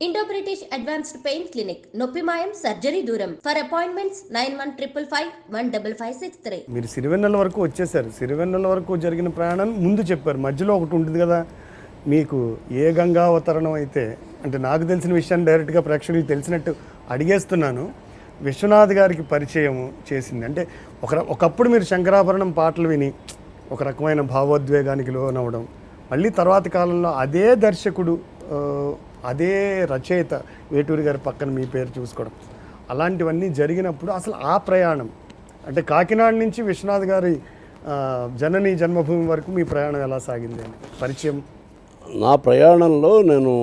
Indo British advanced pain clinic నొప్పి మాయం surgery దూరం ఫర్ అపాయింట్మెంట్స్ 9155515563. మీరు సిరివెన్నెల వరకు వచ్చేసారు. సిరివెన్నెల వరకు జరిగిన ప్రయాణం ముందు చెప్పారు, మధ్యలో ఒకటి ఉంటుంది కదా మీకు. ఏ గంగావతరణం అయితే అంటే నాకు తెలిసిన విషయాన్ని డైరెక్ట్గా ప్రేక్షకులకు తెలిసినట్టు అడిగేస్తున్నాను. విశ్వనాథ్ గారికి పరిచయం చేసింది అంటే ఒకప్పుడు మీరు శంకరాభరణం పాటలు విని ఒక రకమైన భావోద్వేగానికి లోనవడం, మళ్ళీ తర్వాత కాలంలో అదే దర్శకుడు అదే రచయిత వేటూరి గారి పక్కన మీ పేరు చూసుకోవడం, అలాంటివన్నీ జరిగినప్పుడు అసలు ఆ ప్రయాణం అంటే కాకినాడ నుంచి విశ్వనాథ్ గారి జనని జన్మభూమి వరకు మీ ప్రయాణం ఎలా సాగింది అని పరిచయం. నా ప్రయాణంలో నేను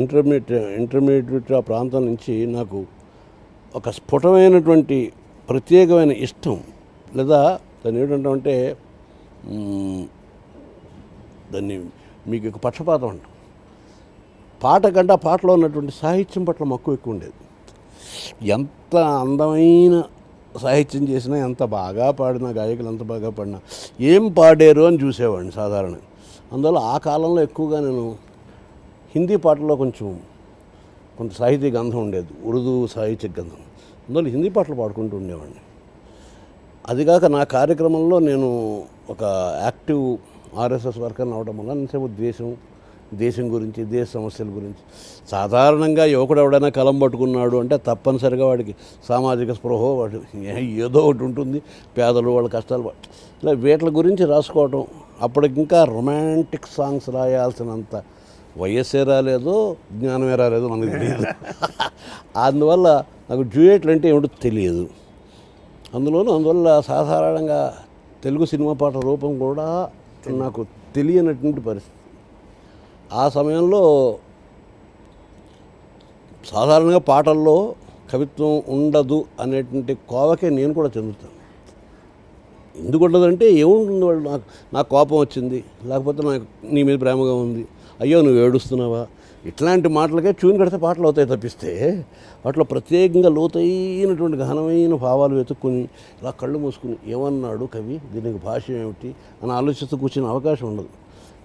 ఇంటర్మీడియట్ ఆ ప్రాంతం నుంచి నాకు ఒక స్ఫుటమైనటువంటి ప్రత్యేకమైన ఇష్టం, లేదా దాన్ని ఏంటంటే దాన్ని మీకు ఒక పక్షపాతం అంట. పాట కంటే ఆ పాటలో ఉన్నటువంటి సాహిత్యం పట్ల మక్కువ ఎక్కువ ఉండేది. ఎంత అందమైన సాహిత్యం చేసినా, ఎంత బాగా పాడినా, గాయకులు ఎంత బాగా పాడినా ఏం పాడారు అని చూసేవాడిని సాధారణంగా. అందువల్ల ఆ కాలంలో ఎక్కువగా నేను హిందీ పాటల్లో కొంత సాహితీ గంధం ఉండేది, ఉర్దూ సాహిత్య గంధం. అందువల్ల హిందీ పాటలు పాడుకుంటూ ఉండేవాడిని. అదిగాక నా కార్యక్రమంలో నేను ఒక యాక్టివ్ ఆర్ఎస్ఎస్ వర్కర్ని అవడం వల్ల నేను దేశం గురించి, దేశ సమస్యల గురించి, సాధారణంగా యువకుడు ఎవడైనా కలం పట్టుకున్నాడు అంటే తప్పనిసరిగా వాడికి సామాజిక స్పృహ వాడు ఏదో ఒకటి ఉంటుంది. పేదలు వాళ్ళ కష్టాలు ఇలా వీటి గురించి రాసుకోవటం. అప్పటికి ఇంకా రొమాంటిక్ సాంగ్స్ రాయాల్సినంత వయస్సే రాలేదు, జ్ఞానమే రాలేదు, మనకు తెలియదు. అందువల్ల నాకు డ్యూయెట్లు అంటే ఏమిటో తెలియదు. అందువల్ల సాధారణంగా తెలుగు సినిమా పాట రూపం కూడా నాకు తెలియనటువంటి పరిస్థితి. ఆ సమయంలో సాధారణంగా పాటల్లో కవిత్వం ఉండదు అనేటువంటి కోవకే నేను కూడా చెందుతాను. ఎందుకు ఉండదంటే ఏముంటుంది, వాళ్ళు నాకు కోపం వచ్చింది, లేకపోతే నాకు నీ మీద ప్రేమగా ఉంది, అయ్యో నువ్వు ఏడుస్తున్నావా, ఇట్లాంటి మాటలకే ట్యూన్ కడితే పాటలు అవుతాయి తప్పిస్తే వాటిలో ప్రత్యేకంగా లోతైనటువంటి గహనమైన భావాలు వెతుక్కుని ఇలా కళ్ళు మూసుకుని ఏమన్నాడు కవి, దీనికి భాష ఏమిటి అని ఆలోచిస్తూ కూర్చునే అవకాశం ఉండదు.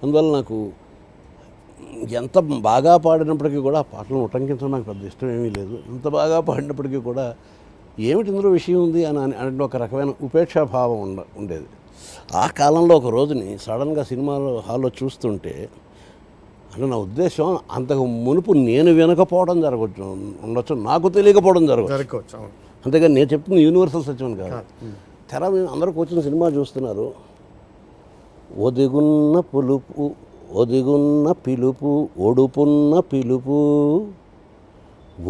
అందువల్ల నాకు ఎంత బాగా పాడినప్పటికీ కూడా ఆ పాటలను ఉటంకించడం నాకు పెద్ద ఇష్టం ఏమీ లేదు. ఎంత బాగా పాడినప్పటికీ కూడా ఏమిటి ఇందులో విషయం ఉంది అని అంటే ఒక రకమైన ఉపేక్షాభావం ఉండేది. ఆ కాలంలో ఒక రోజుని సడన్గా సినిమాలో హాల్లో చూస్తుంటే, అంటే నా ఉద్దేశం అంతకు మునుపు నేను వినకపోవడం ఉండొచ్చు, నాకు తెలియకపోవడం జరగవచ్చు. అంతేగాని నేను చెప్తున్న యూనివర్సల్ సత్యం కాదు. తెర మీద అందరూ కూర్చొని సినిమా చూస్తున్నారు. ఒదిగున్న పులుపు, ఒదిగున్న పిలుపు, ఒడుపున్న పిలుపు,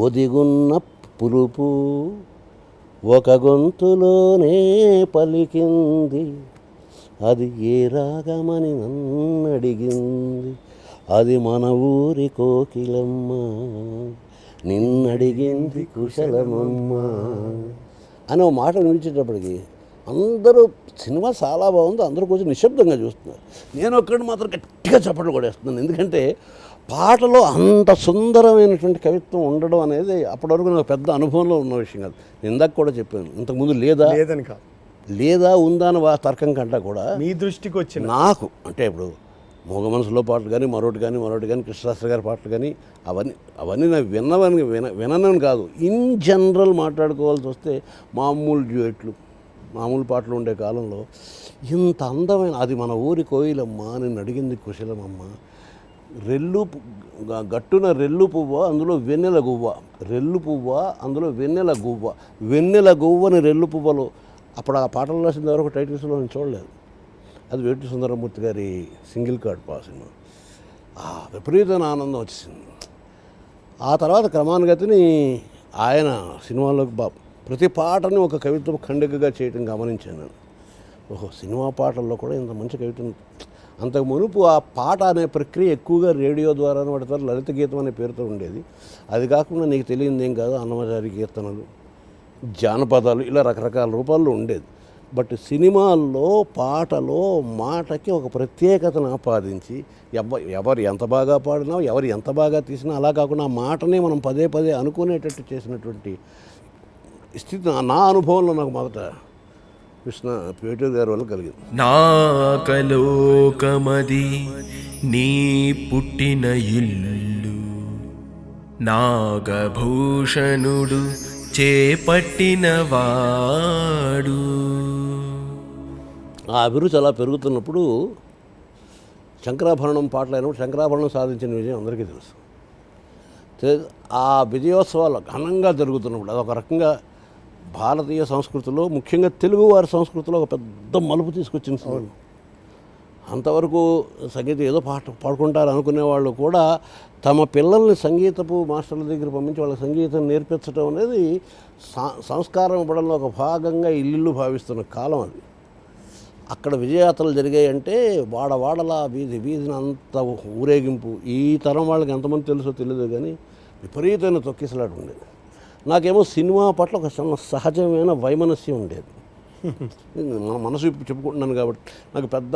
ఒదిగున్న పులుపు ఒక గొంతులోనే పలికింది, అది ఏ రాగమని నన్నడిగింది, అది మన ఊరి కోకిలమ్మ, నిన్నడిగింది కుశలమమ్మ అని ఒక మాట వినిపించేటప్పటికి అందరూ సినిమా చాలా బాగుంది, అందరూ కొంచెం నిశ్శబ్దంగా చూస్తున్నారు. నేను ఒక్కడిని మాత్రం గట్టిగా చప్పట్లు కొడేస్తున్నాను. ఎందుకంటే పాటలో అంత సుందరమైనటువంటి కవిత్వం ఉండడం అనేది అప్పటి వరకు నాకు పెద్ద అనుభవంలో ఉన్న విషయం కాదు. నేను ఇందాక కూడా చెప్పాను, ఇంతకుముందు లేదని కాదు, లేదా ఉందా అని తర్కం కంటే కూడా మీ దృష్టికి వచ్చిన నాకు అంటే ఇప్పుడు మూగ మనసులో పాటలు కానీ మరొకటి కానీ కృష్ణశాస్త్రి గారి పాటలు కానీ అవన్నీ నాకు విననని కాదు. ఇన్ జనరల్ మాట్లాడుకోవాల్సి వస్తే మామూలు డ్యూయెట్లు, మామూలు పాటలు ఉండే కాలంలో ఇంత అందమైన అది మన ఊరి కోయిలమ్మ, నేను అడిగింది కుశలమమ్మ, గట్టున రెల్లు పువ్వ అందులో వెన్నెల గువ్వ, రెల్లు పువ్వ అందులో వెన్నెల గువ్వ, వెన్నెల గువ్వని రెల్లు పువ్వలో. అప్పుడు ఆ పాటలు రాసిన వరకు టైటిల్స్లో నేను చూడలేదు. అది వేటూరి సుందరమూర్తి గారి సింగిల్ కార్డ్ సినిమా. విపరీతమైన ఆనందం వచ్చింది. ఆ తర్వాత క్రమానుగతిని ఆయన సినిమాలో ప్రతి పాటని ఒక కవిత్వం ఖండికగా చేయటం గమనించాను. సినిమా పాటల్లో కూడా ఇంత మంచి కవిత్వం. అంతకు మునుపు ఆ పాట అనే ప్రక్రియ ఎక్కువగా రేడియో ద్వారా వాడతారు, లలిత గీతం అనే పేరుతో ఉండేది. అది కాకుండా నీకు తెలియదు ఏం కాదు, అన్నమచారి కీర్తనలు, జానపదాలు, ఇలా రకరకాల రూపాల్లో ఉండేది. బట్ సినిమాల్లో పాటలో మాటకి ఒక ప్రత్యేకతను ఆపాదించి ఎవరు ఎంత బాగా పాడినా, ఎవరు ఎంత బాగా తీసినా, అలా కాకుండా ఆ మాటనే మనం పదే పదే అనుకునేటట్టు చేసినటువంటి స్థితి నా అనుభవంలో నాకు మొదట వేటూరి గారి వల్ల కలిగింది. నాకలోకమది నీ పుట్టిన ఇల్లు నాగభూషణుడు చేపట్టినవాడు. ఆ అభిరుచి అలా పెరుగుతున్నప్పుడు శంకరాభరణం పాటలు అయినప్పుడు శంకరాభరణం సాధించిన విజయం అందరికీ తెలుసు. ఆ విజయోత్సవాలు ఘనంగా జరుగుతున్నప్పుడు అదొక రకంగా భారతీయ సంస్కృతిలో, ముఖ్యంగా తెలుగువారి సంస్కృతిలో ఒక పెద్ద మలుపు తీసుకొచ్చిన సినిమా. అంతవరకు సంగీతం ఏదో పాట పాడుకుంటారు అనుకునే వాళ్ళు కూడా తమ పిల్లల్ని సంగీతపు మాస్టర్ల దగ్గర పంపించి వాళ్ళకి సంగీతం నేర్పించడం అనేది సంస్కారం ఇవ్వడంలో ఒక భాగంగా ఇల్లు భావిస్తున్న కాలం అది. అక్కడ విజయయాత్రలు జరిగాయంటే వాడవాడలా వీధిని అంత ఊరేగింపు. ఈ తరం వాళ్ళకి ఎంతమంది తెలుసో తెలియదు కానీ విపరీతమైన తొక్కిసలాట ఉండేది. నాకేమో సినిమా పట్ల ఒక సహజమైన వైమనస్యం ఉండేది. మన మనసు ఇప్పుడు చెప్పుకుంటున్నాను కాబట్టి నాకు పెద్ద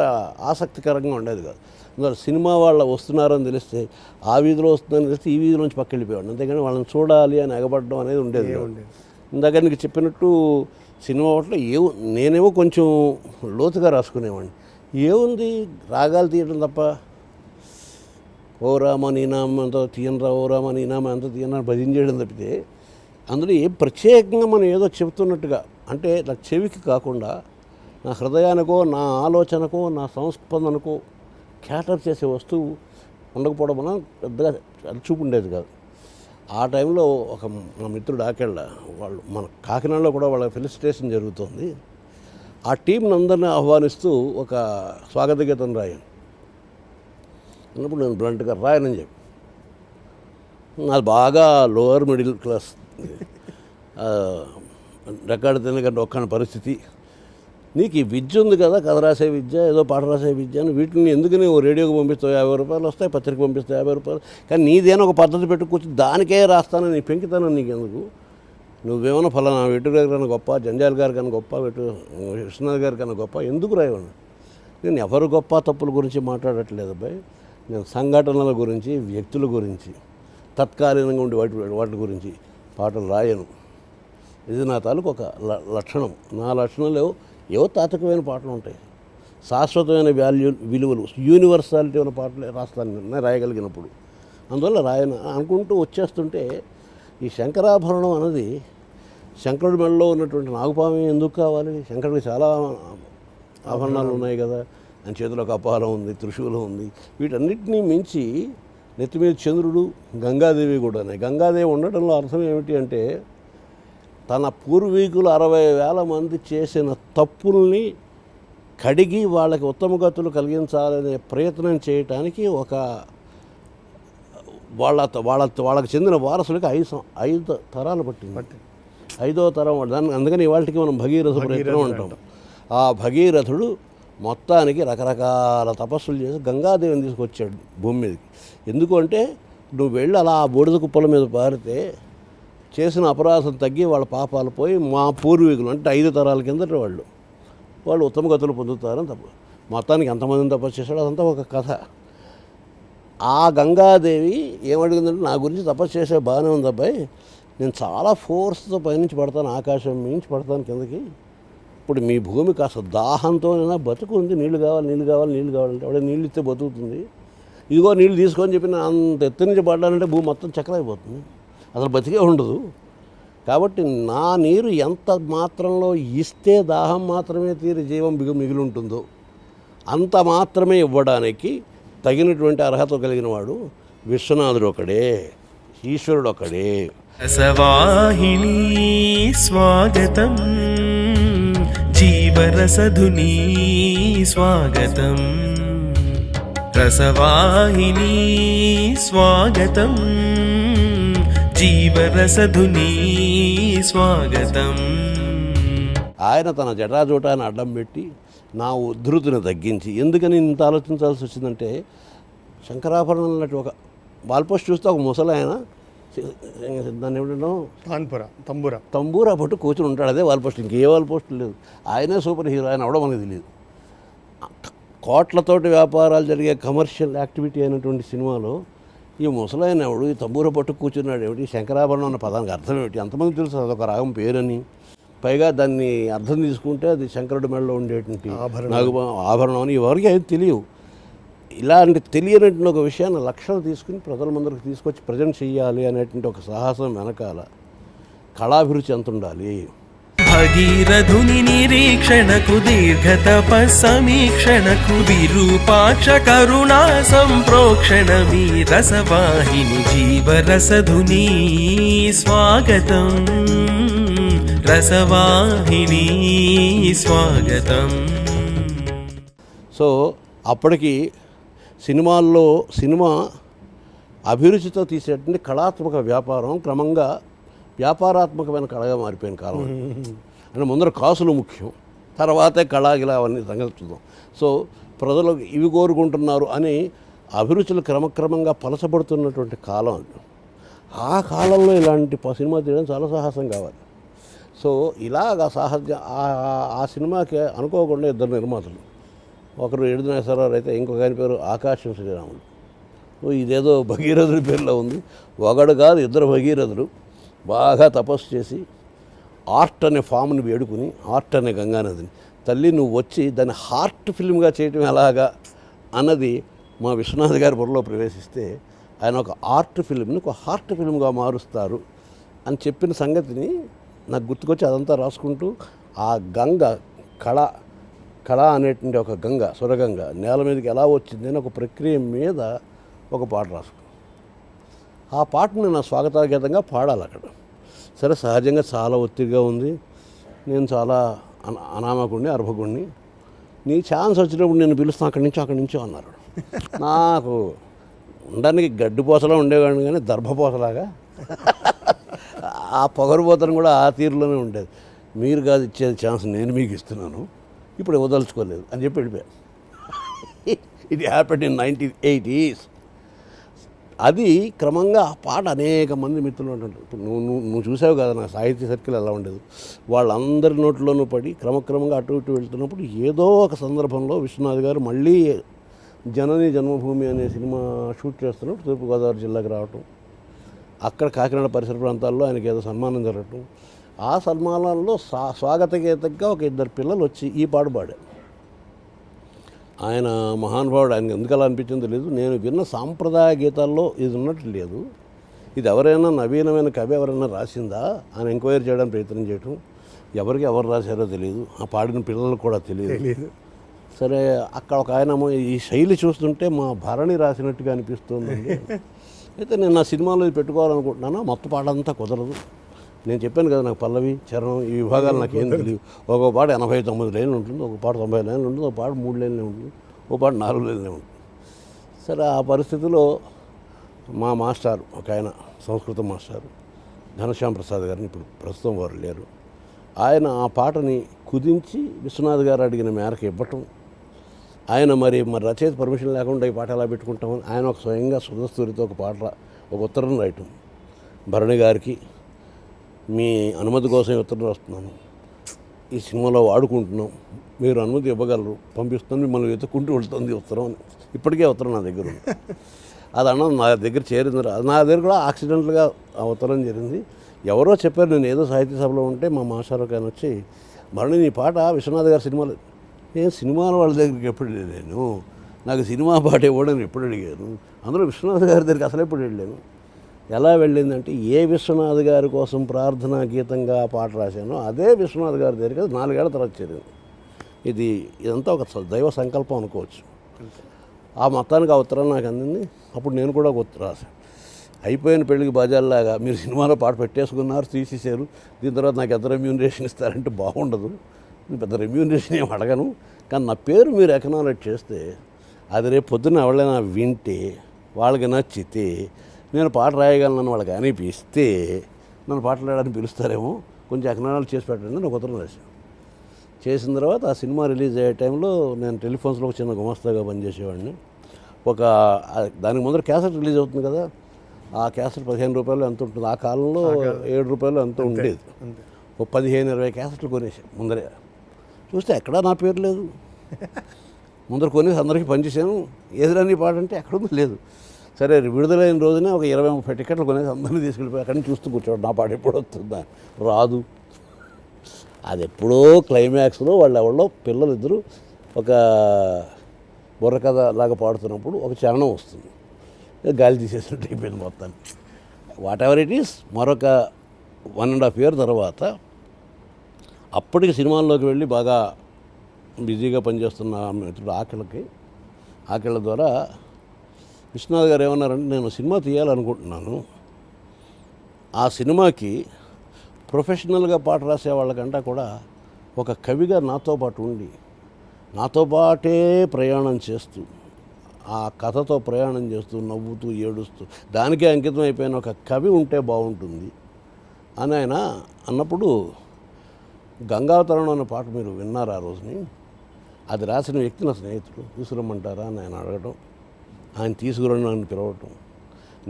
ఆసక్తికరంగా ఉండేది కాదు. అందువల్ల సినిమా వాళ్ళు వస్తున్నారని తెలిస్తే ఆ వీధిలో వస్తుందని తెలిస్తే ఈ వీధిలోంచి పక్క వెళ్ళిపోయాడు. అంతేగాని వాళ్ళని చూడాలి అని ఎగబడడం అనేది ఉండేది. ఇందాక నీకు చెప్పినట్టు సినిమా పట్ల నేనేమో కొంచెం లోతుగా రాసుకునేవాడిని. ఏముంది రాగాలు తీయడం తప్ప, ఓ రామ నీ నామ అంత తీయనరా, ఓ రామ నీ నామ అంత తీయన భజన చేయడం తప్పితే అందులో ఏం ప్రత్యేకంగా మనం ఏదో చెబుతున్నట్టుగా, అంటే నా చెవికి కాకుండా నా హృదయానికో, నా ఆలోచనకో, నా సంస్పందనకో క్యాటర్ చేసే వస్తువు ఉండకపోవడం వలన పెద్దగా చూపుండేది కాదు. ఆ టైంలో ఒక మా మిత్రుడు ఆకెళ్ళ వాళ్ళు మన కాకినాడలో కూడా వాళ్ళ ఫెలిసిటేషన్ జరుగుతుంది. ఆ టీంని అందరినీ ఆహ్వానిస్తూ ఒక స్వాగత గీతం రాయను అన్నప్పుడు నేను బ్లంట్గా రాయనని చెప్పి, అది బాగా లోవర్ మిడిల్ క్లాస్ రికార్డు తినకంటే ఒక్కని పరిస్థితి. నీకు ఈ విద్య ఉంది కదా, కథ రాసే విద్య, ఏదో పాట రాసే విద్య అని వీటిని ఎందుకు నువ్వు రేడియోకి పంపిస్తావు, 50 రూపాయలు వస్తాయి, పత్రిక పంపిస్తావు 50 రూపాయలు, కానీ నీదేనా ఒక పద్ధతి పెట్టు కూర్చొని దానికే రాస్తానని నీ పెంకితాను నీకెందుకు? నువ్వేమన్నా ఫలానా వెటూరు గారి కన్నా గొప్ప, జంజాల్ గారి కన్నా గొప్ప, విశ్వనాథ్ గారి కన్నా గొప్ప, ఎందుకు రాయవను? నేను ఎవరు గొప్ప తప్పుల గురించి మాట్లాడట్లేదు అబ్బాయి. నేను సంఘటనల గురించి, వ్యక్తుల గురించి, తత్కాలీనంగా ఉండే వాటి గురించి పాటలు రాయను. ఇది నా తాలూకు ఒక లక్షణం. నా లక్షణంలో ఏవో తాత్వికమైన పాటలు ఉంటాయి, శాశ్వతమైన విలువలు, యూనివర్సాలిటీ ఉన్న పాటలు రాస్తాను నేను రాయగలిగినప్పుడు. అందువల్ల రాయను అనుకుంటూ వచ్చేస్తుంటే ఈ శంకరాభరణం అన్నది శంకరుడి మెడలో ఉన్నటువంటి నాగుపాము ఎందుకు కావాలి? శంకరుడికి చాలా ఆభరణాలు ఉన్నాయి కదా, ఆయన చేతిలో కపాలం ఉంది, త్రిశూలం ఉంది. వీటన్నిటినీ మించి నెత్తి మీద చంద్రుడు, గంగాదేవి కూడా ఉన్నాయి. గంగాదేవి ఉండడంలో అర్థం ఏమిటి అంటే తన పూర్వీకులు 60,000 మంది చేసిన తప్పుల్ని కడిగి వాళ్ళకి ఉత్తమ గతులు కలిగించాలనే ప్రయత్నం చేయటానికి ఒక వాళ్ళకి చెందిన వారసులకి 5 తరాలు పట్టింది. 5వ తరం దాన్ని, అందుకని ఇవాళకి మనం భగీరథ ప్రయత్నం అంటాం. ఆ భగీరథుడు మొత్తానికి రకరకాల తపస్సులు చేసి గంగాదేవిని తీసుకొచ్చాడు భూమి మీదకి. ఎందుకు అంటే నువ్వు వెళ్ళి అలా ఆ బూడిద కుప్పల మీద పారితే చేసిన అపరాధం తగ్గి వాళ్ళ పాపాలు పోయి మా పూర్వీకులు అంటే 5 తరాల కిందట వాళ్ళు ఉత్తమ గతులు పొందుతారని తప్ప. మొత్తానికి ఎంతమందిని తపస్సు చేశాడో అదంతా ఒక కథ. ఆ గంగాదేవి ఏమడిగిందంటే నా గురించి తపస్సు చేసే బాగానే ఉంది అబ్బాయి, నేను చాలా ఫోర్స్తో పైనుంచి పడతాను, ఆకాశం మించి పడతాను కిందకి. ఇప్పుడు మీ భూమి కాస్త దాహంతోనైనా బతుకుంది, నీళ్ళు కావాలంటే ఆవిడ నీళ్ళు ఇస్తే బతుకుతుంది. ఇదిగో నీళ్ళు తీసుకొని చెప్పిన అంత ఎత్తు నుంచి పడ్డానంటే భూమి మొత్తం చక్కరైపోతుంది, అసలు బతికే ఉండదు. కాబట్టి నా నీరు ఎంత మాత్రంలో ఇస్తే దాహం మాత్రమే తీరి జీవం మిగిలి ఉంటుందో అంత మాత్రమే ఇవ్వడానికి తగినటువంటి అర్హత కలిగిన వాడు విశ్వనాథుడు ఒకడే, ఈశ్వరుడు ఒకడే. రసవాహిని స్వాగతం, జీవరసధుని స్వాగతం. రసవాహిని స్వాగతం, జీవరసధుని స్వాగతం. ఆయన తన జటాజూటాన్ని అడ్డం పెట్టి నా ఉద్ధృతిని తగ్గించి, ఎందుకని ఇంత ఆలోచించాల్సి వచ్చిందంటే శంకరాభరణం లాంటి ఒక వాల్పోస్ట్ చూస్తే ఒక ముసలాయన దాన్ని ఏమిటో తంబూరా పట్టు కూర్చుని ఉంటాడు. అదే వాల్పోస్ట్, ఇంకే వాల్పోస్ట్ లేదు. ఆయనే సూపర్ హీరో, ఆయన అవడం మనకు తెలియదు. కోట్లతోటి వ్యాపారాలు జరిగే కమర్షియల్ యాక్టివిటీ అయినటువంటి సినిమాలో ఈ ముసలాయన ఎవడు, ఈ తంబూర పట్టు కూర్చున్నాడు ఏమిటి, శంకరాభరణం అన్న పదానికి అర్థం ఏమిటి, అంతమంది తెలుసు అదొక రాగం పేరని. పైగా దాన్ని అర్థం తీసుకుంటే అది శంకరుడి మెడలో ఉండేటువంటి ఆభరణం అని ఎవరికి అయితే తెలియవు. ఇలాంటి తెలియనటువంటి ఒక విషయాన్ని లక్షలు తీసుకుని ప్రజల ముందరికి తీసుకొచ్చి ప్రజెంట్ చేయాలి అనేటువంటి ఒక సాహసం వెనకాల కళాభిరుచి ఎంత ఉండాలి. భగీరథుని నిరీక్షణకు దీర్ఘతప సమీక్షణకు విరూపాక్ష కరుణా సంప్రోక్షణమీ రసవాహిని జీవరసధుని స్వాగతం, రసవాహిని స్వాగతం. సో అప్పటికి సినిమా అభిరుచితో తీసేటువంటి కళాత్మక వ్యాపారం క్రమంగా వ్యాపారాత్మకమైన కళగా మారిపోయిన కాలం. అంటే ముందర కాసులు ముఖ్యం, తర్వాతే కళాగిలా అవన్నీ సంగతి చూద్దాం. సో ప్రజలు ఇవి కోరుకుంటున్నారు అని అభిరుచులు క్రమక్రమంగా పలచబడుతున్నటువంటి కాలం అది. ఆ కాలంలో ఇలాంటి సినిమా తీయడం చాలా సాహసం కావాలి. సో ఇలాగ ఆ సినిమాకి అనుకోకుండా ఇద్దరు నిర్మాతలు, ఒకరు ఎడుదినేశ్వరరావు అయితే ఇంకొక ఆయన పేరు ఆకాశం శ్రీరాములు. ఇదేదో భగీరథుడి పేరులో ఉంది. ఒకడు కాదు, ఇద్దరు భగీరథులు బాగా తపస్సు చేసి ఆర్ట్ అనే ఫామ్ని వేడుకుని, ఆర్ట్ అనే గంగానదిని, తల్లి నువ్వు వచ్చి దాన్ని హార్ట్ ఫిల్మ్గా చేయటం ఎలాగా అన్నది మా విశ్వనాథ్ గారి బుర్రలో ప్రవేశిస్తే ఆయన ఒక ఆర్ట్ ఫిల్మ్ని ఒక హార్ట్ ఫిల్మ్గా మారుస్తారు అని చెప్పిన సంగతిని నాకు గుర్తుకొచ్చి అదంతా రాసుకుంటూ ఆ గంగ కళ అనేటువంటి ఒక గంగ, సురగంగ నేల మీదకి ఎలా వచ్చింది అని ఒక ప్రక్రియ మీద ఒక పాట రాసుకున్నాను. ఆ పాటను నా స్వాగతాగీతంగా పాడాలి అక్కడ. సరే, సహజంగా చాలా ఒత్తిడిగా ఉంది, నేను చాలా అనామకుడిని, అర్భకుడిని, నీ ఛాన్స్ వచ్చినప్పుడు నేను పిలుస్తాను అక్కడి నుంచో అన్నారు. నాకు ఉండడానికి గడ్డిపోసలా ఉండేవాడిని కానీ దర్భపోసలాగా ఆ పొగరుపోతను కూడా ఆ తీరులోనే ఉండేది. మీరు కాదు ఇచ్చేది ఛాన్స్, నేను మీకు ఇస్తున్నాను, ఇప్పుడు వదలుచుకోలేదు అని చెప్పి వెళ్ళిపోయాను. ఇది హ్యాపెండ్ ఇన్ 1980s. అది క్రమంగా ఆ పాట అనేక మంది మిత్రులు ఉంటుంటారు. ఇప్పుడు నువ్వు చూసావు కదా నా సాహిత్య సర్కిల్ ఎలా ఉండేది. వాళ్ళందరి నోట్లోనూ పడి క్రమక్రమంగా అటు ఇటు వెళ్తున్నప్పుడు ఏదో ఒక సందర్భంలో విశ్వనాథ్ గారు మళ్ళీ జనని జన్మభూమి అనే సినిమా షూట్ చేస్తున్నప్పుడు తూర్పుగోదావరి జిల్లాకి రావటం, అక్కడ కాకినాడ పరిసర ప్రాంతాల్లో ఆయనకి ఏదో సన్మానం జరగటం, ఆ సన్మానాల్లో స్వాగతగీతంగా ఒక ఇద్దరు పిల్లలు వచ్చి ఈ పాట పాడారు. ఆయన మహానుభావుడు, ఆయనకి ఎందుకు అలా అనిపించిందో తెలియదు. నేను విన్న సాంప్రదాయ గీతాల్లో ఇది ఉన్నట్టు లేదు, ఇది ఎవరైనా నవీనమైన కవి ఎవరైనా రాసిందా అని ఎంక్వైరీ చేయడానికి ప్రయత్నం చేయటం. ఎవరు రాశారో తెలియదు, ఆ పాడిన పిల్లలు కూడా తెలియదు. సరే, అక్కడ ఒక ఆయన ఈ శైలి చూస్తుంటే మా భరణి రాసినట్టుగా అనిపిస్తుందండి. అయితే నేను నా సినిమాలో ఇది పెట్టుకోవాలనుకుంటున్నాను, మొత్తం పాట అంతా కుదరదు. నేను చెప్పాను కదా, నాకు పల్లవి చరణం ఈ విభాగాలు నాకు ఏం తెలియదు. ఒక పాట 89 లైన్లు ఉంటుంది, ఒక పాట 90 లైన్లు ఉంటుంది, ఒక పాట 3 లైన్లే ఉంటుంది, ఒక పాట 4 లైన్లే ఉంటుంది. సరే, ఆ పరిస్థితిలో మా మాస్టర్ ఒక ఆయన, సంస్కృత మాస్టర్ ఘనశ్యామ్ ప్రసాద్ గారిని, ఇప్పుడు ప్రస్తుతం వారు లేరు, ఆయన ఆ పాటని కుదించి విశ్వనాథ్ గారు అడిగిన మేరకు ఇవ్వటం. ఆయన మరి రచయిత పర్మిషన్ లేకుండా ఈ పాట ఎలా పెట్టుకుంటామని ఆయన ఒక స్వయంగా సుధస్తూరితో ఒక ఉత్తరం రాయటం. భరణి గారికి మీ అనుమతి కోసం ఉత్తరం రాస్తున్నాను, ఈ సినిమాలో వాడుకుంటున్నాం, మీరు అనుమతి ఇవ్వగలరు, పంపిస్తాను, మిమ్మల్ని వెతుక్కుంటూ వెళ్తుంది ఉత్తరం అని. ఇప్పటికే ఉత్తరం నా దగ్గర ఉంది. అది అన్న నా దగ్గర చేరింది, నా దగ్గర కూడా యాక్సిడెంట్గా ఆ ఉత్తరం జరిగింది. ఎవరో చెప్పారు, నేను ఏదో సాహిత్య సభలో ఉంటే మా మాస్టర్ ఆయన వచ్చి, భరణి నీ పాట విశ్వనాథ్ గారి సినిమాలో. నేను సినిమాల వాళ్ళ దగ్గరికి ఎప్పుడు వెళ్ళాను, నాకు సినిమా పాట ఇవ్వడం ఎప్పుడు అడిగాను, అందులో విశ్వనాథ్ గారి దగ్గరికి అసలు ఎప్పుడు వెళ్ళాను. ఎలా వెళ్ళిందంటే, ఏ విశ్వనాథ్ గారి కోసం ప్రార్థనా గీతంగా పాట రాశానో అదే విశ్వనాథ్ గారి దగ్గరికి 4 ఏళ్ల తర్వాత చేరింది. ఇదంతా ఒక దైవ సంకల్పం అనుకోవచ్చు. ఆ మొత్తానికి ఆ ఉత్తరం నాకు అందింది. అప్పుడు నేను కూడా ఒక ఉత్తరం రాశాను, అయిపోయిన పెళ్ళికి బాజాల్లాగా మీరు సినిమాలో పాట పెట్టేసుకున్నారు, తీసేశారు, దీని తర్వాత నాకు ఎంత రెమ్యూనరేషన్ ఇస్తారంటే బాగుండదు, నేను పెద్ద రెమ్యూనరేషన్ ఏం అడగను, కానీ నా పేరు మీరు ఎకనాలెడ్జ్ చేస్తే అది రేపు పొద్దున్న ఎవరైనా వింటే వాళ్ళకి నచ్చితే నేను పాట రాయగలను వాళ్ళకి అనిపిస్తే నన్ను పాటలు రాయడానికి పిలుస్తారేమో, కొంచెం ఎకనాలెడ్జ్ చేసి పెట్టండి నాకు ఉత్తరం రాశాను. చేసిన తర్వాత ఆ సినిమా రిలీజ్ అయ్యే టైంలో నేను టెలిఫోన్స్లో ఒక చిన్న గుమస్తాగా పనిచేసేవాడిని. దానికి ముందర క్యాసెట్ రిలీజ్ అవుతుంది కదా, ఆ క్యాసెట్ 15 రూపాయలు ఎంత ఉంటుంది, ఆ కాలంలో 7 రూపాయలు ఎంత ఉండేది. ఒక 15-20 క్యాసెట్లు కొనేసాను ముందరే. చూస్తే ఎక్కడా నా పేరు లేదు. ముందర కొనేసి అందరికీ పనిచేసాను, ఏదిరాని పాట అంటే ఎక్కడుందో లేదు. సరే, విడుదలైన రోజునే ఒక 20-30 టికెట్లు కొనేసి అందరినీ తీసుకెళ్ళిపోయి అక్కడి నుంచి చూస్తూ కూర్చోడు, నా పాట ఎప్పుడు వస్తుందా, రాదు. అది ఎప్పుడో క్లైమాక్స్లో వాళ్ళు ఎవరో పిల్లలు ఇద్దరు ఒక బుర్రకథ లాగా పాడుతున్నప్పుడు ఒక చరణం వస్తుంది, గాలి తీసేసినట్టు అయిపోయింది మొత్తాన్ని. వాట్ ఎవర్ ఇట్ ఈస్, మరొక 1.5 year తర్వాత అప్పటికి సినిమాల్లోకి వెళ్ళి బాగా బిజీగా పనిచేస్తున్న మిత్రుడు ఆకిళ్ళ ద్వారా విశ్వనాథ్ గారు ఏమన్నారంటే, నేను సినిమా తీయాలనుకుంటున్నాను, ఆ సినిమాకి ప్రొఫెషనల్గా పాట రాసే వాళ్ళకంటే కూడా ఒక కవిగా నాతో పాటు ఉండి నాతో పాటే ప్రయాణం చేస్తూ ఆ కథతో ప్రయాణం చేస్తూ నవ్వుతూ ఏడుస్తూ దానికే అంకితం అయిపోయిన ఒక కవి ఉంటే బాగుంటుంది అని ఆయన అన్నప్పుడు, గంగావతరణం అనే పాట మీరు విన్నారు ఆ రోజుని, అది రాసిన వ్యక్తి నా స్నేహితుడు, తీసుకురమ్మంటారా అని ఆయన అడగడం, ఆయన తీసుకురండి అని పిలవటం,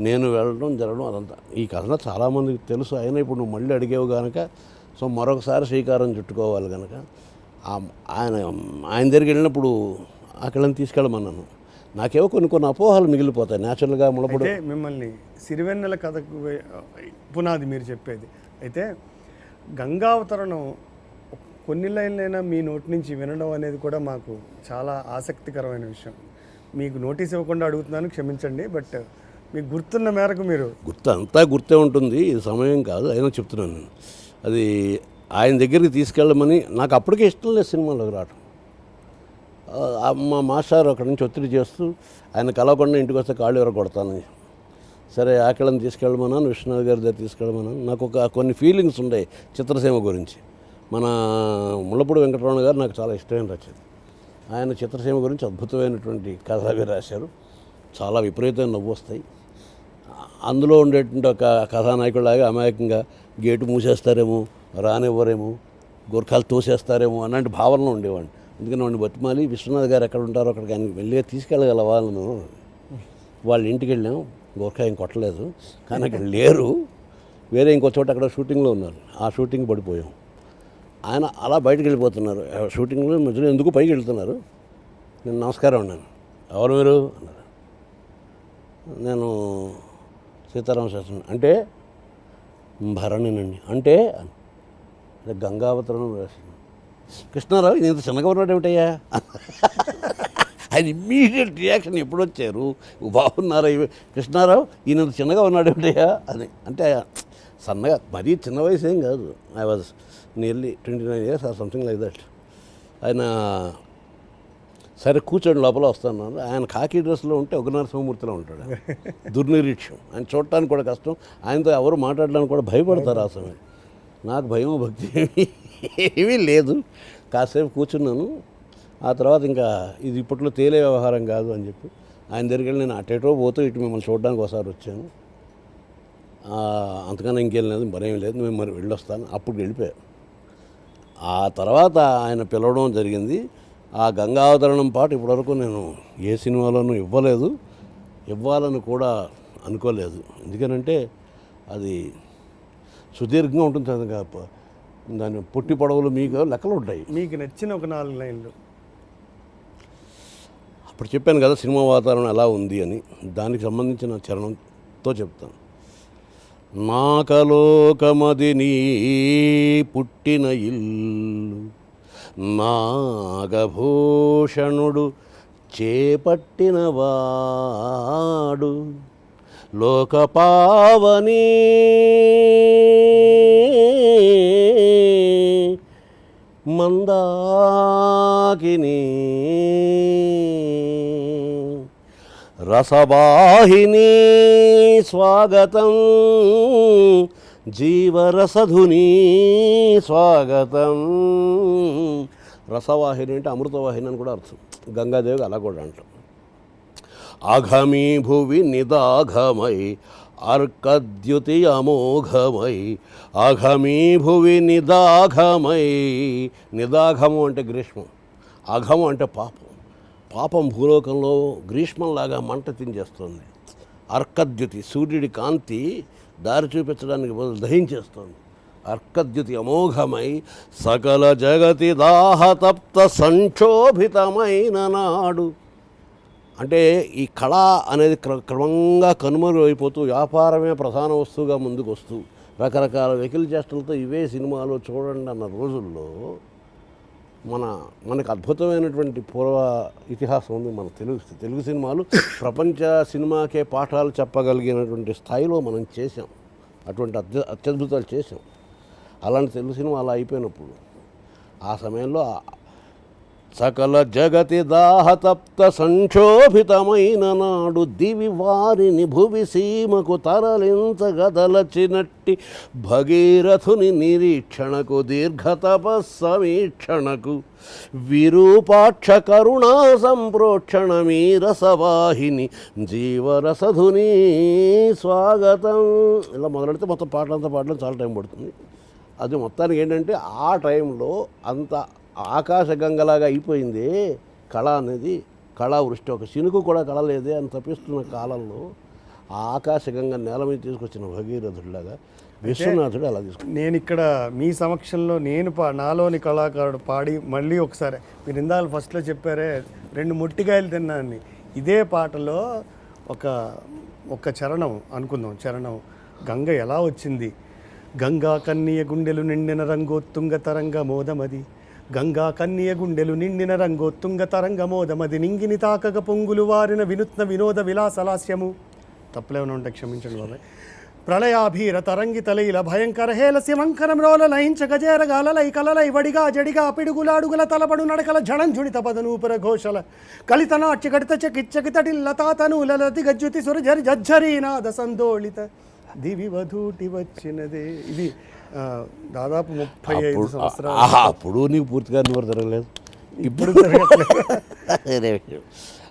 నేను వెళ్ళడం జరగడం, అదంతా ఈ కథ చాలామందికి తెలుసు. అయినా ఇప్పుడు నువ్వు మళ్ళీ అడిగేవు కనుక సో మరొకసారి శ్రీకారం చుట్టుకోవాలి కనుక ఆయన దగ్గరికి వెళ్ళినప్పుడు అక్కడని తీసుకెళ్ళమన్నాను. నాకేవో కొన్ని అపోహలు మిగిలిపోతాయి న్యాచురల్గా ముళ్ళప్పుడు. మిమ్మల్ని సిరివెన్నెల కథకు పునాది మీరు చెప్పేది అయితే, గంగావతరణం కొన్ని లైన్లైనా మీ నోటి నుంచి వినడం అనేది కూడా మాకు చాలా ఆసక్తికరమైన విషయం. మీకు నోటీస్ ఇవ్వకుండా అడుగుతున్నాను, క్షమించండి, బట్ మీకు గుర్తున్న మేరకు మీరు అంతా గుర్తే ఉంటుంది, ఇది సమయం కాదు అయినా చెప్తున్నాను నేను. అది ఆయన దగ్గరికి తీసుకెళ్ళమని నాకు అప్పటికే ఇష్టం లేదు సినిమాలోకి రావడం. మా మాస్టర్ అక్కడి నుంచి ఒత్తిడి చేస్తూ ఆయన కలవకుండా ఇంటికి వస్తే కాళ్ళు ఎవరు కొడతాను, సరే ఆకలిని తీసుకెళ్ళమన్నాను, విశ్వనాథ్ గారి దగ్గర తీసుకెళ్ళమన్నాను. నాకు కొన్ని ఫీలింగ్స్ ఉన్నాయి చిత్రసీమ గురించి. మన ముళ్ళపూడి వెంకటరమణ గారు నాకు చాలా ఇష్టమైన రచయిత. ఆయన చిత్రసీమ గురించి అద్భుతమైనటువంటి కథ అవి రాశారు, చాలా విపరీతమైన నవ్వు వస్తాయి. అందులో ఉండేటువంటి ఒక కథానాయకుడిలాగా అమాయకంగా గేటు మూసేస్తారేమో, రానివ్వరేమో, గోర్ఖాలు తోసేస్తారేమో అలాంటి భావనలో ఉండేవాడిని. అందుకని వాడిని బతిమాలి, విశ్వనాథ్ గారు ఎక్కడ ఉంటారో అక్కడికి ఆయన వెళ్ళి తీసుకెళ్ళగలవా వాళ్ళను. వాళ్ళ ఇంటికి వెళ్ళాం, గోర్ఖా ఏం కొట్టలేదు, కానీ అక్కడ లేరు, వేరే ఇంకో చోట అక్కడ షూటింగ్లో ఉన్నారు. ఆ షూటింగ్ పడిపోయాం. ఆయన అలా బయటకు వెళ్ళిపోతున్నారు, షూటింగ్లో మధ్యలో ఎందుకు పైకి వెళ్తున్నారు. నేను నమస్కారం అన్నాను, ఎవరు మీరు అన్నారు. నేను సీతారామ శాస్త్రి. అంటే భరణినండి. అంటే గంగావతరణం రాసింది. కృష్ణారావు ఇంత చిన్నగా ఉన్నాడు ఏమిటయ్యా ఆయన ఇమ్మీడియట్ రియాక్షన్ ఎప్పుడు వచ్చారు, బాగున్నారా కృష్ణారావు ఈయన చిన్నగా ఉన్నాడు ఏమిటయ్యా అని. అంటే సన్నగా మరీ చిన్న వయసు ఏం కాదు, I was nearly 29 years or something like that. ఆయన సరే కూర్చోండి లోపల వస్తాను. ఆయన కాకి డ్రెస్లో ఉంటే ఒక నరసింహమూర్తిలో ఉంటాడు, దుర్నిరీక్ష్యం. ఆయన చూడటానికి కూడా కష్టం, ఆయనతో ఎవరు మాట్లాడడానికి కూడా భయపడతారు ఆ సమయం. నాకు భయం భక్తి ఏమీ లేదు. కాసేపు కూర్చున్నాను. ఆ తర్వాత ఇంకా ఇది ఇప్పట్లో తేలే వ్యవహారం కాదు అని చెప్పి ఆయన దగ్గరికి వెళ్ళి నేను అటేటో పోతూ ఇటు మిమ్మల్ని చూడడానికి ఒకసారి వచ్చాను, అంతకన్నా ఇంకేం లేదు, మరేం లేదు, మేము మరి వెళ్ళొస్తాను. అప్పుడు వెళ్ళిపోయాను. ఆ తర్వాత ఆయన పిలవడం జరిగింది. ఆ గంగావతరణం పాట ఇప్పటివరకు నేను ఏ సినిమాలోనూ ఇవ్వాలని కూడా అనుకోలేదు. ఎందుకనంటే అది సుదీర్ఘంగా ఉంటుంది, అది దాని పొట్టి పొడవులు మీకు లెక్కలు ఉంటాయి. మీకు నచ్చిన ఒక 4 లైన్లు అప్పుడు చెప్పాను కదా సినిమా వాతావరణం ఎలా ఉంది అని, దానికి సంబంధించిన చరణంతో చెప్తాను. నాకలోకమది నీ పుట్టిన ఇల్లు, నాగభూషణుడు చేపట్టిన వాడు, లోకపావని మందాకిని, రసవాహిని స్వాగతం, జీవరసధుని స్వాగతం. రసవాహిని అంటే అమృతవాహిని అని కూడా అర్థం, గంగాదేవి అలా కూడా అంటాం. అఘమీ భువి నిదాఘమై అర్కద్యుతి అమోఘమై, అఘమీ భువి నిదాఘమై. నిదాఘము అంటే గ్రీష్మం, అఘము అంటే పాపం భూలోకంలో గ్రీష్మంలాగా మంట తించేస్తుంది. అర్కద్యుతి సూర్యుడి కాంతి దారి చూపించడానికి బదులు దహించేస్తుంది. అర్కద్యుతి అమోఘమై సకల జగతి దాహతప్త సంక్షోభితమైన నాడు. అంటే ఈ కళ అనేది క్రమంగా కనుమరుగైపోతూ వ్యాపారమే ప్రధాన వస్తువుగా ముందుకు వస్తూ రకరకాల వెకిలి చేష్టలతో ఇవే సినిమాలు చూడండి అన్న రోజుల్లో మనకు అద్భుతమైనటువంటి పూర్వ ఇతిహాసం ఉంది. మన తెలుగు సినిమాలు ప్రపంచ సినిమాకే పాఠాలు చెప్పగలిగినటువంటి స్థాయిలో మనం చేసాం, అటువంటి అత్యద్భుతాలు చేసాం. అలాంటి తెలుగు సినిమా అలా అయిపోయినప్పుడు ఆ సమయంలో సకల జగతి దాహతప్త సంక్షోభితమైన నాడు దివి వారిని భువి సీమకు తరలించగదలచినట్టి భగీరథుని నిరీక్షణకు దీర్ఘతపస్సమీక్షణకు విరూపాక్ష కరుణా సంప్రోక్షణ మీరసవాహిని జీవరసధుని స్వాగతం. ఇలా మొదలెడితే మొత్తం పాటలంతా పాడడం చాలా టైం పడుతుంది. అది మొత్తానికి ఏంటంటే ఆ టైంలో అంత ఆకాశగంగలాగా అయిపోయింది కళ అనేది. కళావృష్టి ఒక చినుకు కూడా కళ లేదే అని తప్పిస్తున్న కాలంలో ఆ ఆకాశగంగ నేల మీద తీసుకొచ్చిన భగీరథుడిలాగా విశ్వనాథుడు అలా తీసుకు. నేను ఇక్కడ మీ సమక్షంలో నాలోని కళాకారుడు పాడి మళ్ళీ ఒకసారి మీరు ఇందాక ఫస్ట్లో చెప్పారే 2 మొట్టికాయలు తిన్నాన్ని, ఇదే పాటలో ఒక చరణం అనుకుందాం. చరణం గంగ ఎలా వచ్చింది, గంగా కన్నియ గుండెలు నిండిన రంగోత్తుంగ తరంగ మోదమది, గంగా కన్నియ గుండెలు నిండిన రంగోత్తుంగ తరంగ మోదమది, నింగిని తాకగ పొంగులు వారిన వినూత్న వినోద విలాసలాస్యము. తప్పులేమైనా ఉంటే క్షమించండి బాబాయ్. ప్రళయాభీర తరంగితలైల భయంకర హేల శివంకరం రోల లయించ గజేరగాలలై కలలై వడిగా జడిగా పిడుగులాడుగుల తలబడు నడకల జడంజుడిత పదనూపుర ఘోషల కలిత నాట్య గడిత చకిచ్చకితటిల్ల తాతనూలతి గజ్జుతి సుర జరి జజ్జరీనాద సందోళిత దివి వధూటి వచ్చినదే. ఇది దాదాపు 35 సంవత్సరాలు. అప్పుడు నీకు పూర్తిగా నోరు తిరగలేదు, ఇప్పుడు తిరగట్లేదు.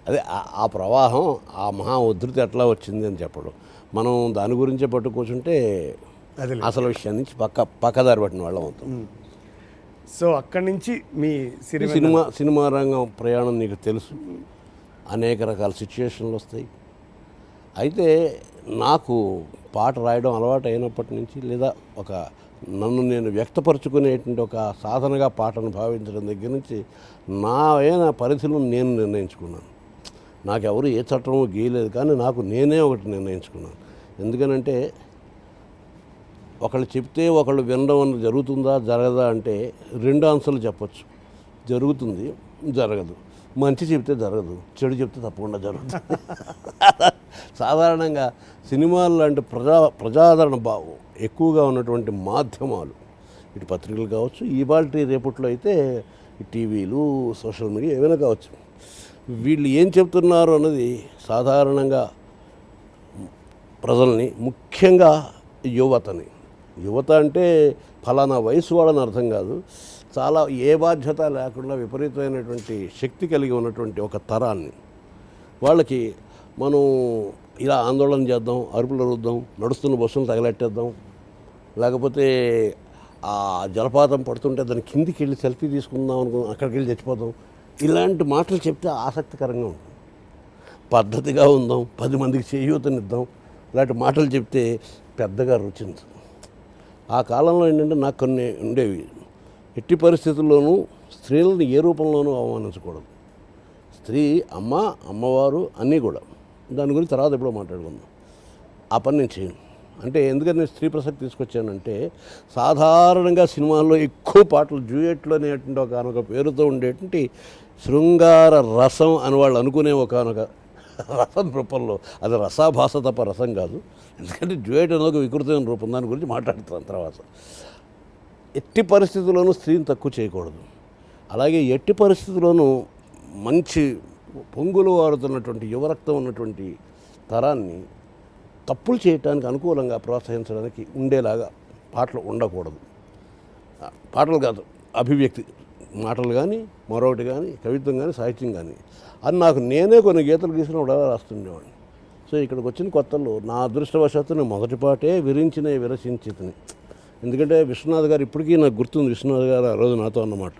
అదే ఆ ప్రవాహం, ఆ మహా ఉధృతి ఎట్లా వచ్చింది అని చెప్పడం, మనం దాని గురించే పట్టు కూర్చుంటే అసలు విషయం నుంచి పక్కదారి పట్టిన వాళ్ళం అవుతాం. సో అక్కడి నుంచి మీ సినిమా రంగం ప్రయాణం నీకు తెలుసు, అనేక రకాల సిచ్యుయేషన్లు వస్తాయి. అయితే నాకు పాట రాయడం అలవాటు అయినప్పటి నుంచి, లేదా నన్ను నేను వ్యక్తపరచుకునేటువంటి ఒక సాధనగా పాటను భావించడం దగ్గర నుంచి నా పరిధిలో నేను నిర్ణయించుకున్నాను. నాకెవరు ఏ చట్టమో గీయలేదు, కానీ నాకు నేనే ఒకటి నిర్ణయించుకున్నాను. ఎందుకనంటే ఒకళ్ళు చెప్తే ఒకళ్ళు వినడం అన్నది జరుగుతుందా జరగదా అంటే 2 ఆన్సర్లు చెప్పచ్చు. జరుగుతుంది, జరగదు. మంచి చెప్తే జరగదు, చెడు చెప్తే తప్పకుండా జరుగుతుంది. సాధారణంగా సినిమాలు లాంటి ప్రజాదరణ ఎక్కువగా ఉన్నటువంటి మాధ్యమాలు, ఇటు పత్రికలు కావచ్చు, ఇవాళ రేపట్లో అయితే టీవీలు, సోషల్ మీడియా ఏమైనా కావచ్చు, వీళ్ళు ఏం చెప్తున్నారు అన్నది సాధారణంగా ప్రజల్ని, ముఖ్యంగా యువత అంటే ఫలానా వయసు వాళ్ళని అర్థం కాదు, చాలా ఏ బాధ్యత లేకుండా విపరీతమైనటువంటి శక్తి కలిగి ఉన్నటువంటి ఒక తరాన్ని, వాళ్ళకి మనం ఇలా ఆందోళన చేద్దాం, అరుపులు అరుద్దాం, నడుస్తున్న బస్సులు తగలెట్టేద్దాం, లేకపోతే ఆ జలపాతం పడుతుంటే దాని కిందికి వెళ్ళి సెల్ఫీ తీసుకుందాం అనుకున్నాం, అక్కడికి వెళ్ళి చచ్చిపోదాం, ఇలాంటి మాటలు చెప్తే ఆసక్తికరంగా ఉంటుంది. పద్ధతిగా ఉందాం, 10 మందికి చేయూతనిద్దాం, ఇలాంటి మాటలు చెప్తే పెద్దగా రుచించదు. ఆ కాలంలో ఏంటంటే నాకు కొన్ని ఉండేవి. ఎట్టి పరిస్థితుల్లోనూ స్త్రీలను ఏ రూపంలోనూ అవమానించకూడదు. స్త్రీ అమ్మవారు అన్నీ కూడా, దాని గురించి తర్వాత ఎప్పుడో మాట్లాడుకుందాం. ఆ పని నేను చేయను. అంటే ఎందుకని నేను స్త్రీ ప్రసక్తి తీసుకొచ్చానంటే, సాధారణంగా సినిమాల్లో ఎక్కువ పాటలు డ్యూయెట్లు అనేటువంటి ఒకనొక పేరుతో ఉండేటువంటి శృంగార రసం అని వాళ్ళు అనుకునే ఒకనొక రసం రూపంలో, అది రసాభాస తప్ప రసం కాదు. ఎందుకంటే డ్యూయెట్ అనేది ఒక వికృతమైన రూపం, దాని గురించి మాట్లాడుతాను తర్వాత. ఎట్టి పరిస్థితుల్లోనూ స్త్రీని తక్కువ చేయకూడదు. అలాగే ఎట్టి పరిస్థితుల్లోనూ మంచి పొంగులు వారుతున్నటువంటి యువరక్తం ఉన్నటువంటి తరాన్ని తప్పులు చేయటానికి అనుకూలంగా ప్రోత్సహించడానికి ఉండేలాగా పాటలు ఉండకూడదు. పాటలు కాదు, అభివ్యక్తి, మాటలు కానీ, మరొకటి కానీ, కవిత్వం కానీ, సాహిత్యం కానీ అని నాకు నేనే కొన్ని గీతలు గీసినప్పుడు అలా రాస్తుండేవాడిని. సో ఇక్కడికి వచ్చిన కొత్తలో నా అదృష్టవశాత్తు నేను మొదటి పాటే విరచించితిని. ఎందుకంటే విశ్వనాథ్ గారు ఇప్పటికీ నాకు గుర్తుంది. విశ్వనాథ్ గారు ఆ రోజు నాతో అన్నమాట,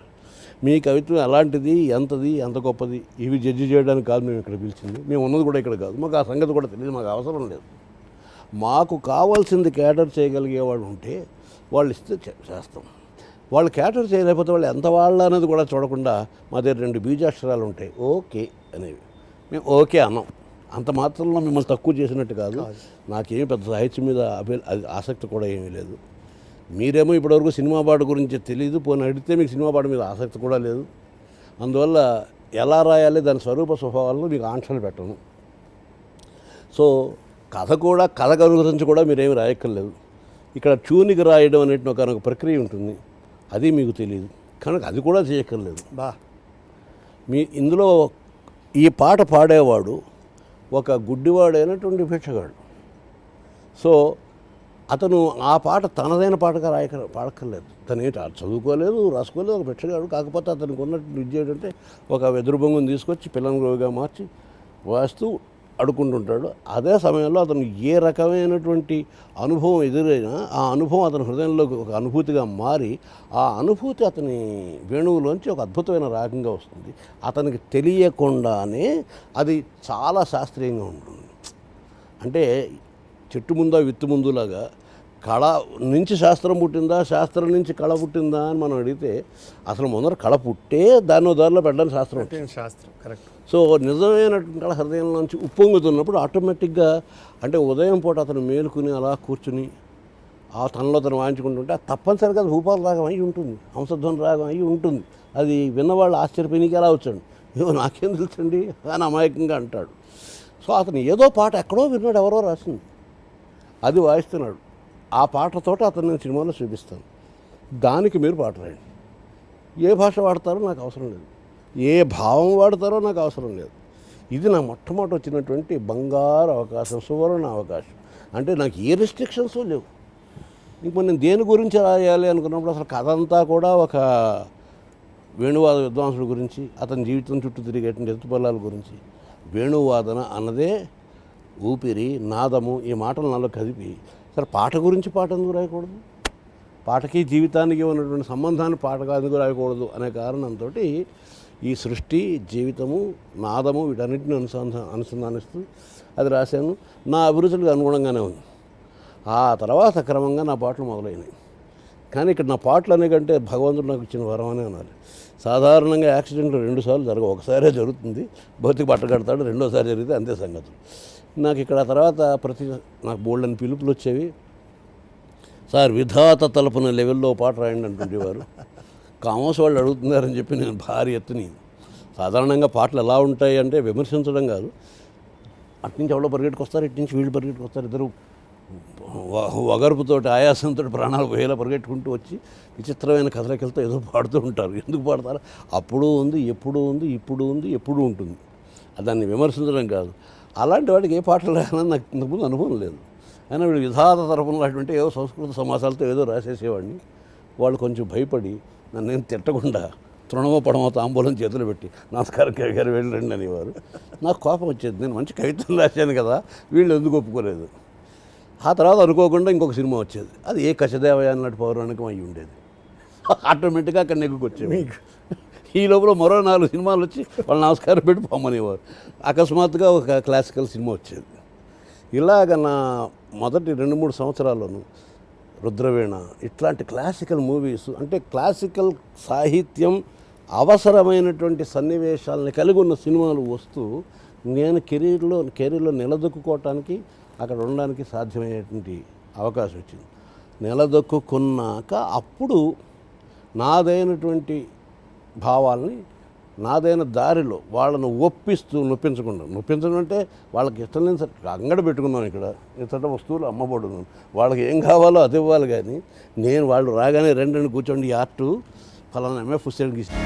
మీ కవిత్వం ఎలాంటిది, ఎంత గొప్పది, ఇవి జడ్జి చేయడానికి కాదు మేము ఇక్కడ పిలిచింది, మేము ఉన్నది కూడా ఇక్కడ కాదు, మాకు ఆ సంగతి కూడా తెలియదు, మాకు అవసరం లేదు, మాకు కావాల్సింది క్యాటర్ చేయగలిగేవాళ్ళు ఉంటే వాళ్ళు ఇస్తే చేస్తాం. వాళ్ళు క్యాటర్ చేయలేకపోతే వాళ్ళు ఎంత వాళ్ళ అనేది కూడా చూడకుండా మా దగ్గర 2 బీజాక్షరాలు ఉంటాయి, ఓకే అనేవి, మేము ఓకే అన్నాం. అంత మాత్రంలో మిమ్మల్ని తక్కువ చేసినట్టు కాదు. నాకేమీ పెద్ద సాహిత్యం మీద ఆసక్తి కూడా ఏమీ లేదు. మీరేమో ఇప్పటివరకు సినిమా పాట గురించి తెలియదు, పోనీ అడిగితే మీకు సినిమా పాట మీద ఆసక్తి కూడా లేదు. అందువల్ల ఎలా రాయాలి దాని స్వరూప స్వభావాలను మీకు ఆంక్షలు పెట్టను. సో కథకు అనుగురించి కూడా మీరేమి రాయక్కర్లేదు. ఇక్కడ ట్యూన్కి రాయడం అనేటి ఒక ప్రక్రియ ఉంటుంది, అది మీకు తెలియదు కనుక అది కూడా చేయక్కర్లేదు. మీ ఇందులో ఈ పాట పాడేవాడు ఒక గుడ్డివాడైనటువంటి భిక్షగాడు. సో అతను ఆ పాట తనదైన పాటగా పాడక్కర్లేదు. తను చదువుకోలేదు, రాసుకోలేదు, ఒక భిక్షగాడు. కాకపోతే అతనికి ఉన్నట్టు విద్య ఏంటంటే ఒక వెదురు బొంగుని తీసుకొచ్చి పిల్లని రోగిగా మార్చి వాస్తూ అడుకుంటుంటాడు. అదే సమయంలో అతను ఏ రకమైనటువంటి అనుభవం ఎదురైనా ఆ అనుభవం అతని హృదయంలో ఒక అనుభూతిగా మారి ఆ అనుభూతి అతని వేణువులోంచి ఒక అద్భుతమైన రాగంగా వస్తుంది. అతనికి తెలియకుండానే అది చాలా శాస్త్రీయంగా ఉంటుంది. అంటే చెట్టు ముందా విత్తు ముందులాగా కళ నుంచి శాస్త్రం పుట్టిందా, శాస్త్రం నుంచి కళ పుట్టిందా అని మనం అడిగితే అసలు ముందర కళ పుట్టే దారిలో పెట్టడానికి శాస్త్రం కరెక్ట్. సో నిజమైనటువంటి కళ హృదయంలోంచి ఉప్పొంగుతున్నప్పుడు ఆటోమేటిక్గా అంటే ఉదయం పూట అతను మేలుకుని అలా కూర్చుని ఆ తనలో తను వాయించుకుంటుంటే తప్పనిసరిగా అది భూపాల రాగం అయి ఉంటుంది, హంసధ్వని రాగం అయి ఉంటుంది. అది విన్నవాళ్ళు ఆశ్చర్యపోయినకి ఎలా వచ్చాడు, ఏమో నాకేం తెలుసండి అని అమాయకంగా అంటాడు. సో అతను ఏదో పాట ఎక్కడో విన్నాడు, ఎవరో రాసింది, అది వాయిస్తున్నాడు. ఆ పాటతో అతను నేను సినిమాలో చూపిస్తాను, దానికి మీరు పాట రాయండి. ఏ భాష వాడతారో నాకు అవసరం లేదు, ఏ భావం వాడతారో నాకు అవసరం లేదు. ఇది నా మొట్టమొదటి వచ్చినటువంటి బంగారు అవకాశం, సువర్ణ అవకాశం. అంటే నాకు ఏ రిస్ట్రిక్షన్స్ లేవు. ఇంక నేను దేని గురించి రాయాలి అనుకున్నప్పుడు అసలు కథ అంతా కూడా ఒక వేణువాద విద్వాంసుడి గురించి, అతని జీవితం చుట్టూ తిరిగేటువంటి ఎత్తుపల్లాల గురించి. వేణువాదన అన్నదే ఊపిరి, నాదము, ఈ మాటలు నాలో కదిపి సరే పాట గురించి పాట ఎందుకు రాయకూడదు, పాటకి జీవితానికి ఉన్నటువంటి సంబంధాన్ని పాటగా ఎందుకు రాయకూడదు అనే కారణంతో ఈ సృష్టి, జీవితము, నాదము వీటన్నిటిని అనుసంధానిస్తూ అది రాశాను. నా అభిరుచులకు అనుగుణంగానే ఉంది. ఆ తర్వాత క్రమంగా నా పాటలు మొదలైనవి. కానీ ఇక్కడ నా పాటలు అనే కంటే భగవంతుడు నాకు ఇచ్చిన వరం అనే అనాలి. సాధారణంగా యాక్సిడెంట్లు 2 సార్లు జరగవు, ఒకసారే జరుగుతుంది, భౌతిక బట్ట కడతాడు, రెండోసారి జరిగితే అంతే సంగతులు. నాకు ఇక్కడ తర్వాత నాకు బోల్డని పిలుపులు వచ్చేవి. సార్ విధాత తలపున లెవెల్లో పాట రాయండి అంటుండేవారు. కామర్స్ వాళ్ళు అడుగుతున్నారని చెప్పి నేను భారీ ఎత్తుని సాధారణంగా పాటలు ఎలా ఉంటాయి అంటే విమర్శించడం కాదు, అట్నుంచి ఎవరో పరిగెట్టుకొస్తారు, ఇటు నుంచి వీళ్ళు పరిగెట్టుకొస్తారు, ఇద్దరు వగర్పుతోటి ఆయాసంతో ప్రాణాలు పోయేలా పరిగెట్టుకుంటూ వచ్చి విచిత్రమైన కథలకెళ్తే ఏదో పాడుతూ ఉంటారు. ఎందుకు పాడతారు? అప్పుడు ఉంది, ఎప్పుడు ఉంది, ఇప్పుడు ఉంది, ఎప్పుడు ఉంటుంది. దాన్ని విమర్శించడం కాదు. అలాంటి వాడికి ఏ పాటలు రాయాలని నాకు ఇంతకుముందు అనుభవం లేదు. అయినా వీడు విధాత తరపున అంటే ఏదో సంస్కృత సమాసాలతో ఏదో రాసేసేవాడిని. వాళ్ళు కొంచెం భయపడి నన్ను నేను తిట్టకుండా తృణమో పడమో తాంబూలం చేతులు పెట్టి నమస్కారం గారు వెళ్ళండి అనేవారు. నాకు కోపం వచ్చేది, నేను మంచి కవితలు రాశాను కదా, వీళ్ళు ఎందుకు ఒప్పుకోలేదు. ఆ తర్వాత అనుకోకుండా ఇంకొక సినిమా వచ్చేది, అది ఏ కశదేవయ అన్నట్టు పౌరాణికం అయ్యి ఉండేది. ఆటోమేటిక్గా అక్కడ నెగ్గుకొచ్చేది. ఈ లోపల మరో 4 సినిమాలు వచ్చి వాళ్ళు నమస్కారం పెట్టి పొమ్మనేవారు. అకస్మాత్తుగా ఒక క్లాసికల్ సినిమా వచ్చేది. ఇలాగ నా మొదటి 2-3 సంవత్సరాల్లోనూ రుద్రవీణ ఇట్లాంటి క్లాసికల్ మూవీస్, అంటే క్లాసికల్ సాహిత్యం అవసరమైనటువంటి సన్నివేశాలని కలిగి ఉన్న సినిమాలు వస్తూ నేను కెరీర్లో నిలదొక్కుకోవటానికి అక్కడ ఉండడానికి సాధ్యమయ్యేటువంటి అవకాశం వచ్చింది. నిలదొక్కున్నాక అప్పుడు నాదైనటువంటి భావాల్ని నాదైన దారిలో వాళ్ళను నొప్పించడం అంటే వాళ్ళకి ఇష్టం లేని సరే అంగడి పెట్టుకున్నాను, ఇక్కడ ఇతర వస్తువులు అమ్మబడున్నాను, వాళ్ళకి ఏం కావాలో అది ఇవ్వాలి. కానీ నేను వాళ్ళు రాగానే 2 కూర్చోండి, ఈ ఆర్టు ఫలానా ఎంఎఫ్ హుస్సేన్కి ఇస్తాను.